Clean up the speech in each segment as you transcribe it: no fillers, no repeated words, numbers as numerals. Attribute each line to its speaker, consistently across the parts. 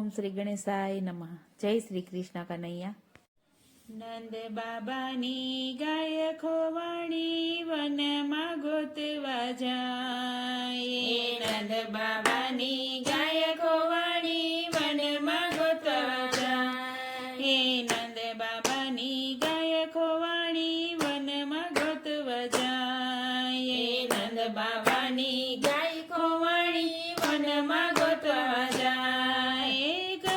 Speaker 1: ઓમ શ્રી ગણેશાય નમઃ. જય શ્રી કૃષ્ણ કનૈયા.
Speaker 2: નંદ બાબાની ગાય ખોવાણી વનમાં ગોતવા જાય. નંદ બાબાની ગાય ખોવાણી વનમાં ગોતવા જાય. નંદ બાબાની ગાય ખોવાણી વનમાં ગોતવા જાય. નંદ બાબાની ગાય ખોવાણી વનમાં ગોતવા જાય.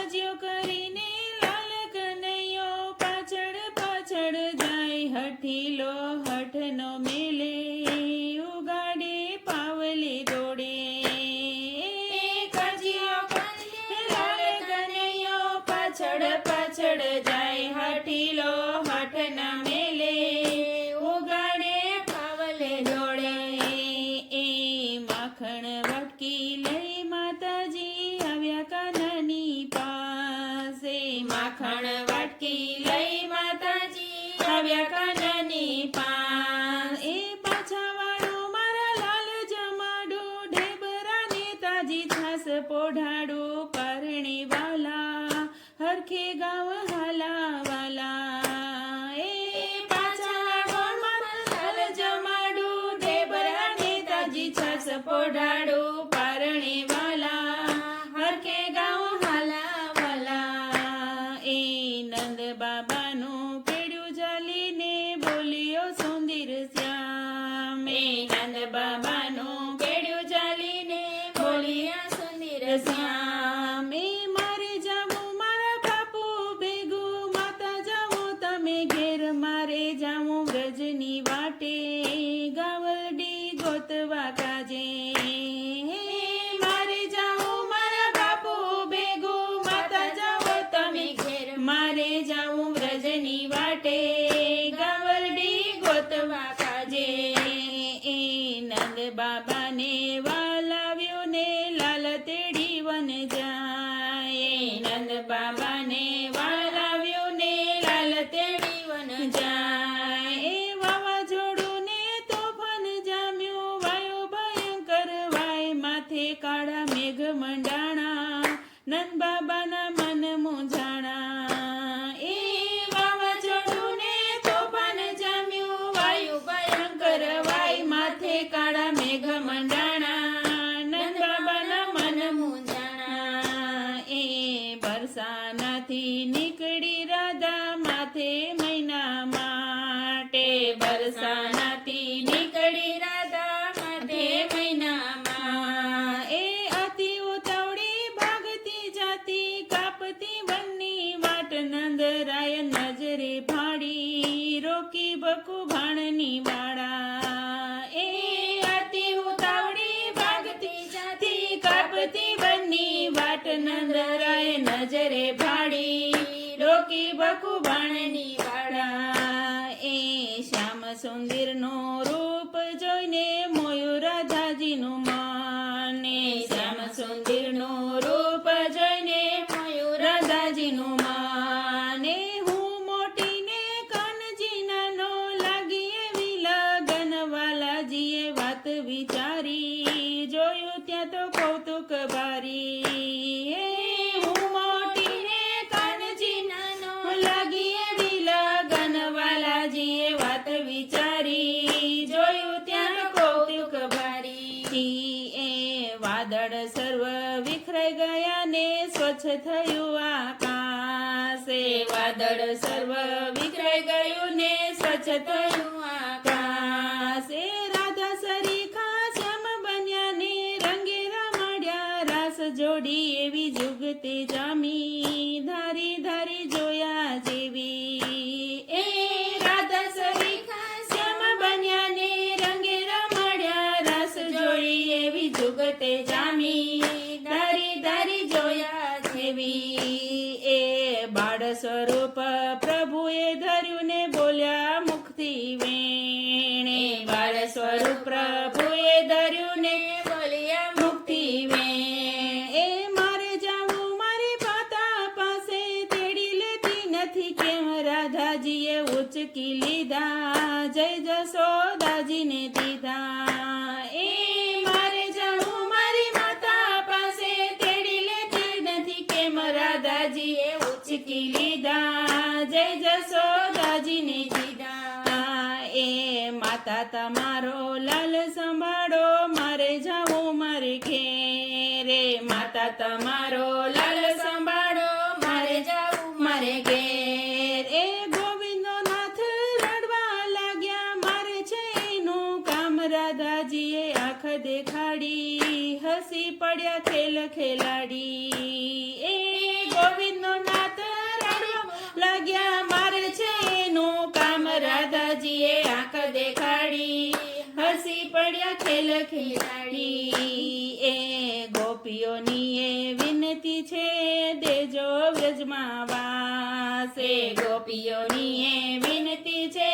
Speaker 2: ગજ્યો કરીને લાલ કનૈયો પાછળ પાછળ જાય. હઠીલો હઠનો મેલે ઉગાડે પાવલે દોડે. ગજ્યો કરીને લાલ કનૈયો પાછળ પાછળ જાય. હઠીલો હઠના મેલે ઉગાડે પાવલે દોડે. માખણ વટકી લઈ માતાજી આવ્યા કાનાની પાસે. માખણ વાટકી લઈ માતાજી આવ્યા કાનાની પાસે. પાછા વાળો મારા લાલ જમાડો ઢેબરાને તાજી છાસ પોઢાડો. પરણી વાલા હરખે ગાવ હાલા વાલા. પાછા વાળો મારા લાલ જમાડો ઢેબરાને તાજી છાસ પોઢાડો. પરણી વાલા હરખે ગાવ હાલા વાલા. નંદ બાબાનું કેડું ચાલીને બોલ્યો સુંદર શ્યામ. નંદ બાબાનું કેડું ચાલીને બોલ્યા સુંદર શ્યામ. મારે જાવું મારા બાપુ ભેગું, માતા જાવો તમે ઘેર. મારે જાવું વ્રજની વાટે ગાવરડી ગોતવા કાજે. મારે જાવું મારા બાપુ ભેગું, માતા જાવો તમે ઘેર. મારે જાવું વ્રજની વાટે ગાવરડી ગોતવા કાજે. નંદ બાબાને વાલાવ્યો ને લાલ તેડી વન જાય. નંદ બાબાને વાલાવ્યો ને લાલ તેડી વન જાય. વાવાઝોડું ને તોફાન જામ્યું, વાયો ભયંકર વાય. માથે કાળા મેઘ મંડાણા, નંદ બાબાના મન મૂંઝાણા. વાવાઝોડું ને તોફાન જામ્યું, વાયુ ભયંકર વાય. માથે કાળા મેઘ મંડાણા, નંદ બાબાના મન મૂંઝાણા. બરસાનાથી નીકળી રાધા માથે મૈના માટે. બરસાનાથી નીકળી રાધા માથે મૈના માટે. અતિ ઉતાવળી ભાગતી જાતી, કાપતી વનની વાટ. નંદરાય નજરે ભાડી, રોકી બકુ ભાણની વાળા. અતિ ઉતાવળી ભાગતી જાતી, કાપતી વનની વાટ. નંદરાય નજરે ભાડી, રોકી બકુ ભાણની વાળા. શ્યામ સુંદરનું રૂપ જોઈને મોયું રાધાજીનું મન. શ્યામ સુંદરનું રૂપ જોઈને મોયું રાધાજીનું મન. હું મોટીને કાનજી નાનો, લાગી એવી લગન. વાલાજીએ વાત વિચારી, જોયું ત્યાં તો કૌતુક બારી. હું મોટીને કાનજી નાનો, લાગી એવી લગન. વાલાજીએ વાત વિચારી, જોયું ત્યાં કૌતુક બારી. વાદળ સર્વ વિખરાઈ ગયા ને સ્વચ્છ થયું આકાશ. વાદળ સર્વ વિખરાઈ ગયું ને સ્વચ્છ થયું આકાશ. રાધા સરીખા શ્યામ બન્યા ને રંગે રમાડ્યા. રાસ જોડી એવી જુગતે જામી, ધારી ધારી જોયા જેવી. રાધા સરીખા શ્યામ બન્યા ને રંગે રમાડ્યા. રાસ જોડી એવી જુગતે જામી, ધારી ધારી જોયા જેવી. બાળ સ્વરૂપ પ્રભુએ ધર્યું ને બોલ્યા મુખથી વેણે. બાળ સ્વરૂપ પ્રભુએ ધર્યું ને બોલ્યા મુખથી વેણે. મારે જાવું મારી માતા પાસે, તેડી લેતી નથી કેમ. રાધાજીએ ઉચકી લીધા, જય જશોદાજીને દીધા. મારે જાવું મારી માતા પાસે, તેડી લેતી નથી કેમ. રાધાજીએ ઉચકી લીધા જય જશોદાજીને દીધા એ માતા તમારો લાલ સંભાળો મારે જાવું મારે ઘેરે માતા તમારો લાલ સંભાળો મારે જાવું મારે ઘેર એ ગોવિંદનો નાથ રડવા લાગ્યા મારે છે એનું કામ રાધાજીએ આંખ દેખાડી હસી પડ્યા ખેલ ખેલાડી એ ગોવિંદનો નાથ રડવા લાગ્યા મારે છે એનું કામ રાધાજીએ આંખ દેખાડી હસી પડ્યા ખેલ ખેલાડી એ ગોપીઓની એ વિનતી છે દેજો વ્રજમાં વાસ એ ગોપીઓની એ વિનતી છે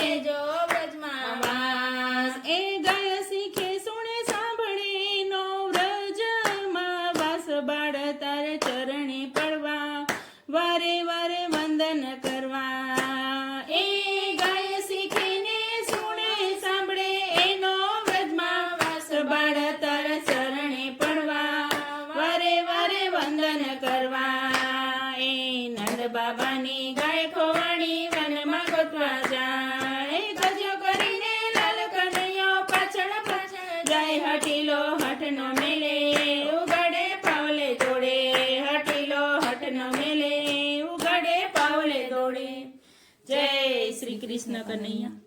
Speaker 2: દેજો વ્રજમાં વાસ એ ગાય શીખે સુણે સાંભળે નો વ્રજમાં વાસ બાળ તાર ચરણે પડવા વારે વારે વંદન કરવા એ ગાય શીખીને સુણે સાંભળે એનો વ્રજમાં વાસ બાળ તાર ચરણે પડવા વારે વારે વંદન કરવા એ નંદ બાબાની ગાય ખોવાણી વનમાં ગોતવા જાય ગજો કરીને લાલ કનૈયો પાછળ પાછળ જાય હઠીલો હઠનો મેલે ઉગાડે પાવલે દોડે હઠીલો હઠનો મેલે ઉગાડે પાવલે દોડે જય શ્રી કૃષ્ણ કનૈયા